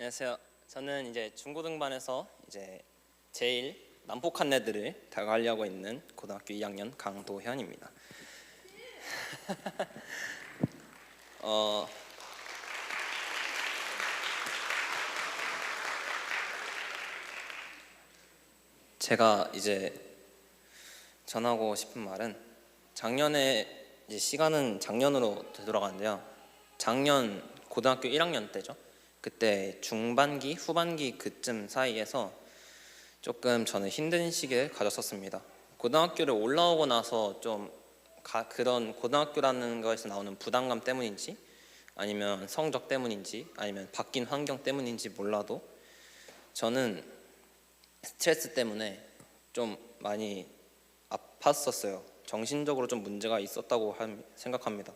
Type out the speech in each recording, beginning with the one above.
안녕하세요. 저는 이제 중고등반에서 이제 제일 난폭한 애들을 다 관리하고 있는 고등학교 2학년 강도현입니다. 제가 이제 전하고 싶은 말은, 작년에 이제 시간은 작년으로 되돌아가는데요. 작년 고등학교 1학년 때죠. 그때 중반기, 후반기 그쯤 사이에서 조금 저는 힘든 시기를 가졌었습니다. 고등학교를 올라오고 나서 좀 그런 고등학교라는 것에서 나오는 부담감 때문인지, 아니면 성적 때문인지, 아니면 바뀐 환경 때문인지 몰라도 저는 스트레스 때문에 좀 많이 아팠었어요. 정신적으로 좀 문제가 있었다고 생각합니다.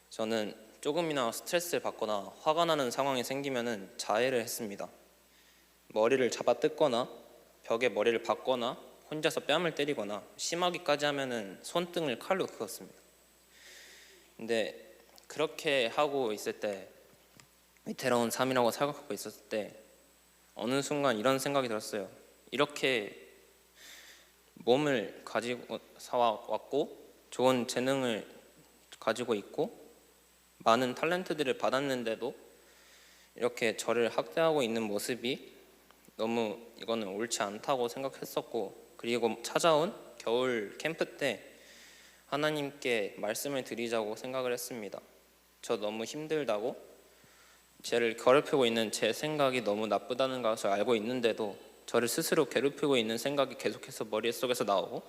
저는 조금이나 스트레스를 받거나 화가 나는 상황이 생기면은 자해를 했습니다. 머리를 잡아 뜯거나 벽에 머리를 박거나 혼자서 뺨을 때리거나 심하기까지 하면은 손등을 칼로 그었습니다. 근데 그렇게 하고 있을 때, 위태로운 삶이라고 생각하고 있었을 때 어느 순간 이런 생각이 들었어요. 이렇게 몸을 가지고 살아왔고 좋은 재능을 가지고 있고 많은 탤런트들을 받았는데도 이렇게 저를 학대하고 있는 모습이 너무 이거는 옳지 않다고 생각했었고, 그리고 찾아온 겨울 캠프 때 하나님께 말씀을 드리자고 생각을 했습니다. 저 너무 힘들다고, 저를 괴롭히고 있는 제 생각이 너무 나쁘다는 것을 알고 있는데도 저를 스스로 괴롭히고 있는 생각이 계속해서 머릿속에서 나오고,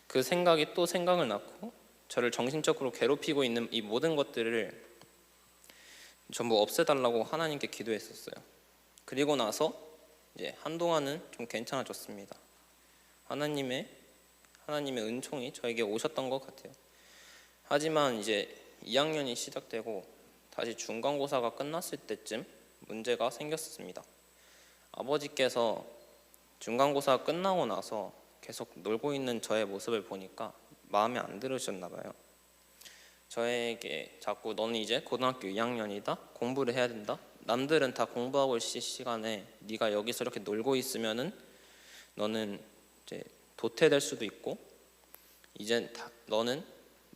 그 생각이 또 생각을 낳고 저를 정신적으로 괴롭히고 있는 이 모든 것들을 전부 없애달라고 하나님께 기도했었어요. 그리고 나서 이제 한동안은 좀 괜찮아졌습니다. 하나님의 은총이 저에게 오셨던 것 같아요. 하지만 이제 2학년이 시작되고 다시 중간고사가 끝났을 때쯤 문제가 생겼습니다. 아버지께서 중간고사가 끝나고 나서 계속 놀고 있는 저의 모습을 보니까 마음에 안 들으셨나 봐요. 저에게 자꾸 너는 이제 고등학교 2학년이다, 공부를 해야 된다, 남들은 다 공부하고 있을 시간에 네가 여기서 이렇게 놀고 있으면은 너는 이제 도태될 수도 있고, 이젠 너는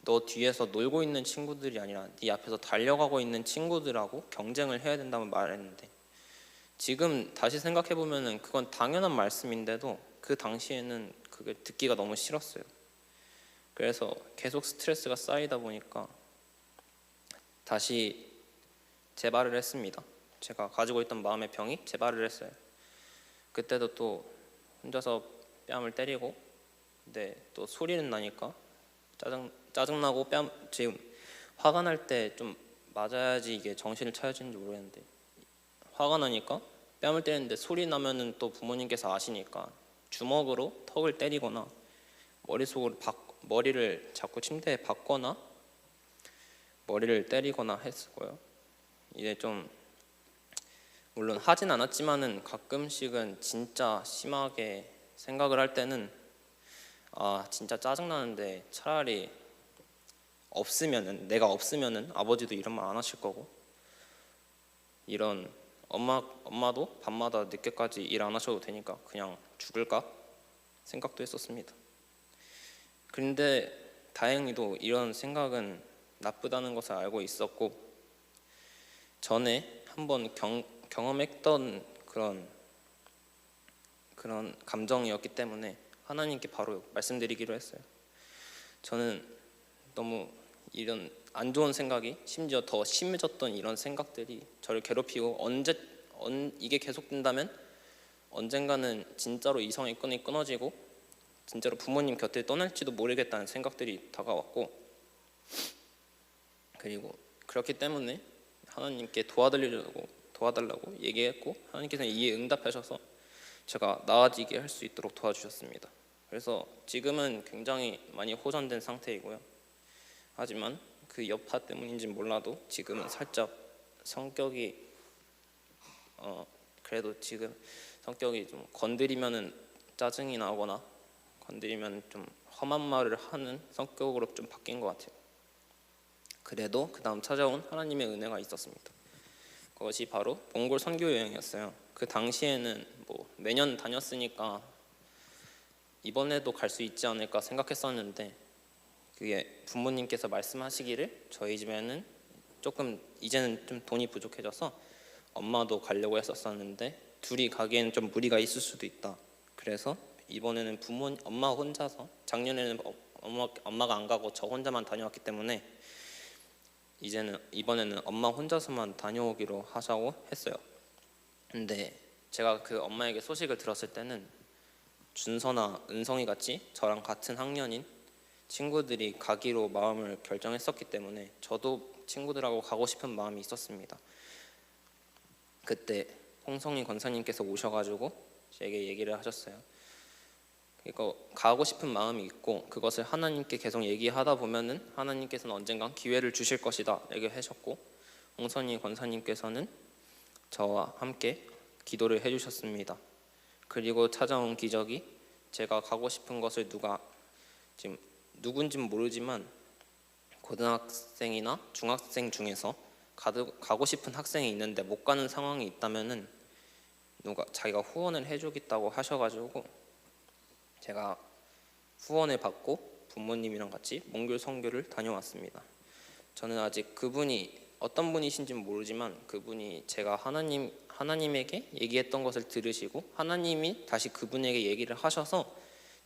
너 뒤에서 놀고 있는 친구들이 아니라 네 앞에서 달려가고 있는 친구들하고 경쟁을 해야 된다고 말했는데, 지금 다시 생각해 보면은 그건 당연한 말씀인데도 그 당시에는 그게 듣기가 너무 싫었어요. 그래서 계속 스트레스가 쌓이다 보니까 다시 재발을 했습니다. 제가 가지고 있던 마음의 병이 재발을 했어요. 그때도 또 혼자서 뺨을 때리고, 근데 또 소리는 나니까 짜증나고, 지금 화가 날 때 좀 맞아야지 이게 정신을 차려지는지 모르겠는데, 화가 나니까 뺨을 때리는데 소리 나면은 또 부모님께서 아시니까 주먹으로 턱을 때리거나 머리를 자꾸 침대에 박거나 머리를 때리거나 했고요. 이제 좀 물론 하진 않았지만은 가끔씩은 진짜 심하게 생각을 할 때는 진짜 짜증나는데 차라리 내가 없으면은 아버지도 이런 말 안 하실 거고, 이런 엄마도 밤마다 늦게까지 일 안 하셔도 되니까 그냥 죽을까 생각도 했었습니다. 그런데 다행히도 이런 생각은 나쁘다는 것을 알고 있었고, 전에 한번 경험했던 그런 감정이었기 때문에 하나님께 바로 말씀드리기로 했어요. 저는 너무 이런 안 좋은 생각이, 심지어 더 심해졌던 이런 생각들이 저를 괴롭히고, 이게 계속된다면 언젠가는 진짜로 이성의 끈이 끊어지고 진짜로 부모님 곁을 떠날지도 모르겠다는 생각들이 다가왔고, 그리고 그렇기 때문에 하나님께 도와달라고 얘기했고, 하나님께서는 이에 응답하셔서 제가 나아지게 할 수 있도록 도와주셨습니다. 그래서 지금은 굉장히 많이 호전된 상태이고요. 하지만 그 여파 때문인지 몰라도 지금은 살짝 성격이 그래도 지금 성격이 좀 건드리면은 짜증이 나거나 건드리면 좀 험한 말을 하는 성격으로 좀 바뀐 것 같아요. 그래도 그 다음 찾아온 하나님의 은혜가 있었습니다. 그것이 바로 몽골 선교 여행이었어요. 그 당시에는 뭐 매년 다녔으니까 이번에도 갈 수 있지 않을까 생각했었는데, 그게 부모님께서 말씀하시기를 저희 집에는 조금 이제는 좀 돈이 부족해져서 엄마도 가려고 했었었는데 둘이 가기에는 좀 무리가 있을 수도 있다. 그래서 이번에는 엄마 혼자서, 작년에는 엄마가 안 가고 저 혼자만 다녀왔기 때문에 이번에는 엄마 혼자서만 다녀오기로 하자고 했어요. 근데 제가 그 엄마에게 소식을 들었을 때는 준서나 은성이 같이 저랑 같은 학년인 친구들이 가기로 마음을 결정했었기 때문에 저도 친구들하고 가고 싶은 마음이 있었습니다. 그때 홍성희 권사님께서 오셔가지고 제게 얘기를 하셨어요. 이거 가고 싶은 마음이 있고 그것을 하나님께 계속 얘기하다 보면은 하나님께서는 언젠간 기회를 주실 것이다 얘기하셨고, 홍성희 권사님께서는 저와 함께 기도를 해주셨습니다. 그리고 찾아온 기적이, 제가 가고 싶은 것을 지금 누군지는 모르지만 고등학생이나 중학생 중에서 가고 싶은 학생이 있는데 못 가는 상황이 있다면은 자기가 후원을 해주겠다고 하셔가지고 제가 후원을 받고 부모님이랑 같이 몽골 선교를 다녀왔습니다. 저는 아직 그분이 어떤 분이신지는 모르지만 그분이 제가 하나님에게 얘기했던 것을 들으시고 하나님이 다시 그분에게 얘기를 하셔서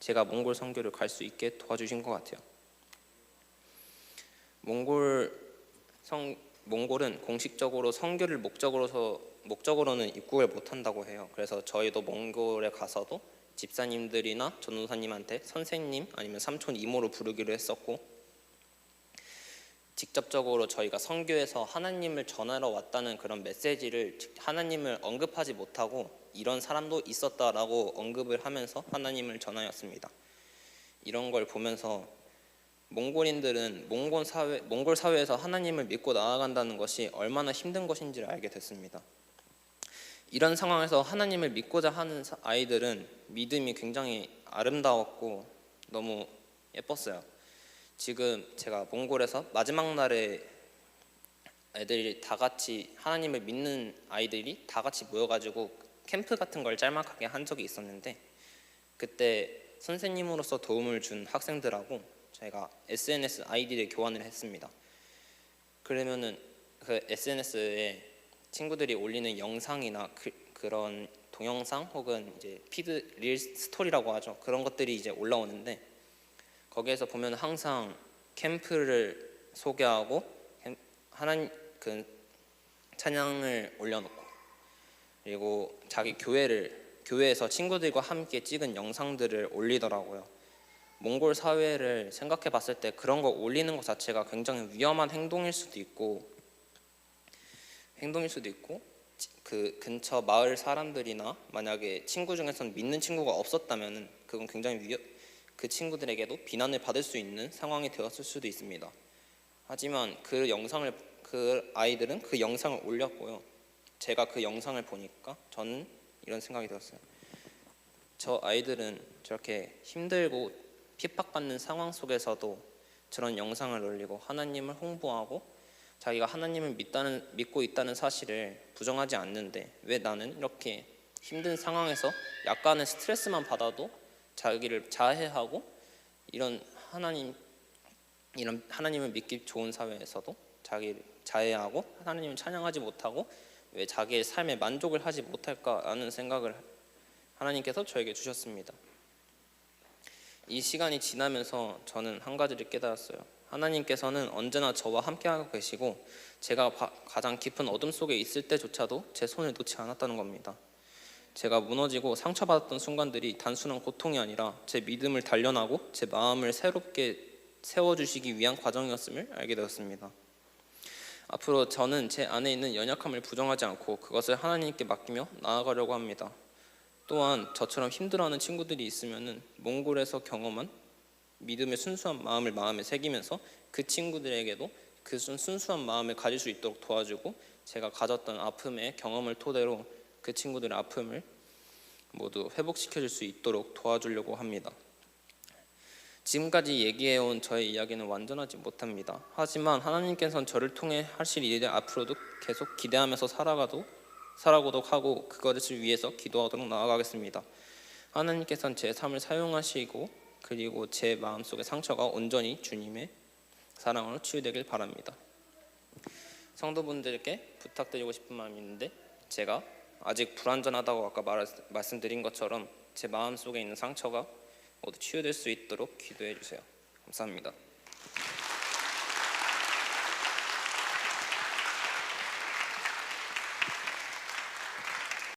제가 몽골 선교를 갈 수 있게 도와주신 것 같아요. 몽골은 공식적으로 선교를 목적으로는 입국을 못한다고 해요. 그래서 저희도 몽골에 가서도 집사님들이나 전도사님한테 선생님 아니면 삼촌 이모로 부르기로 했었고, 직접적으로 저희가 선교에서 하나님을 전하러 왔다는 그런 메시지를 하나님을 언급하지 못하고 이런 사람도 있었다라고 언급을 하면서 하나님을 전하였습니다. 이런 걸 보면서 몽골인들은 몽골 사회에서 하나님을 믿고 나아간다는 것이 얼마나 힘든 것인지를 알게 됐습니다. 이런 상황에서 하나님을 믿고자 하는 아이들은 믿음이 굉장히 아름다웠고 너무 예뻤어요. 지금 제가 몽골에서 마지막 날에 애들이 다 같이 하나님을 믿는 아이들이 다 같이 모여가지고 캠프 같은 걸 짤막하게 한 적이 있었는데, 그때 선생님으로서 도움을 준 학생들하고 제가 SNS 아이디를 교환을 했습니다. 그러면은 그 SNS에 친구들이 올리는 영상이나 그런 동영상 혹은 이제 피드 릴 스토리라고 하죠. 그런 것들이 이제 올라오는데 거기에서 보면 항상 캠프를 소개하고 하나님 그 찬양을 올려놓고, 그리고 자기 교회에서 친구들과 함께 찍은 영상들을 올리더라고요. 몽골 사회를 생각해 봤을 때 그런 거 올리는 것 자체가 굉장히 위험한 행동일 수도 있고 그 근처 마을 사람들이나 만약에 친구 중에서는 믿는 친구가 없었다면 그건 굉장히 그 친구들에게도 비난을 받을 수 있는 상황이 되었을 수도 있습니다. 하지만 그 아이들은 그 영상을 올렸고요. 제가 그 영상을 보니까 저는 이런 생각이 들었어요. 저 아이들은 저렇게 힘들고 핍박받는 상황 속에서도 저런 영상을 올리고 하나님을 홍보하고 자기가 하나님을 믿고 있다는 사실을 부정하지 않는데 왜 나는 이렇게 힘든 상황에서 약간의 스트레스만 받아도 자기를 자해하고 이런 하나님을 믿기 좋은 사회에서도 자기를 자해하고 하나님을 찬양하지 못하고 왜 자기의 삶에 만족을 하지 못할까라는 생각을 하나님께서 저에게 주셨습니다. 이 시간이 지나면서 저는 한 가지를 깨달았어요. 하나님께서는 언제나 저와 함께하고 계시고 제가 가장 깊은 어둠 속에 있을 때조차도 제 손을 놓지 않았다는 겁니다. 제가 무너지고 상처받았던 순간들이 단순한 고통이 아니라 제 믿음을 단련하고 제 마음을 새롭게 세워주시기 위한 과정이었음을 알게 되었습니다. 앞으로 저는 제 안에 있는 연약함을 부정하지 않고 그것을 하나님께 맡기며 나아가려고 합니다. 또한 저처럼 힘들어하는 친구들이 있으면 몽골에서 경험한 믿음의 순수한 마음을 마음에 새기면서 그 친구들에게도 그 순수한 마음을 가질 수 있도록 도와주고, 제가 가졌던 아픔의 경험을 토대로 그 친구들의 아픔을 모두 회복시켜 줄 수 있도록 도와주려고 합니다. 지금까지 얘기해온 저의 이야기는 완전하지 못합니다. 하지만 하나님께서는 저를 통해 하실 일을 앞으로도 계속 기대하면서 살아가도록 하고 그것을 위해서 기도하도록 나아가겠습니다. 하나님께서는 제 삶을 사용하시고 그리고 제 마음속의 상처가 온전히 주님의 사랑으로 치유되길 바랍니다. 성도분들께 부탁드리고 싶은 마음이 있는데, 제가 아직 불완전하다고 아까 말씀드린 것처럼 제 마음속에 있는 상처가 모두 치유될 수 있도록 기도해 주세요. 감사합니다.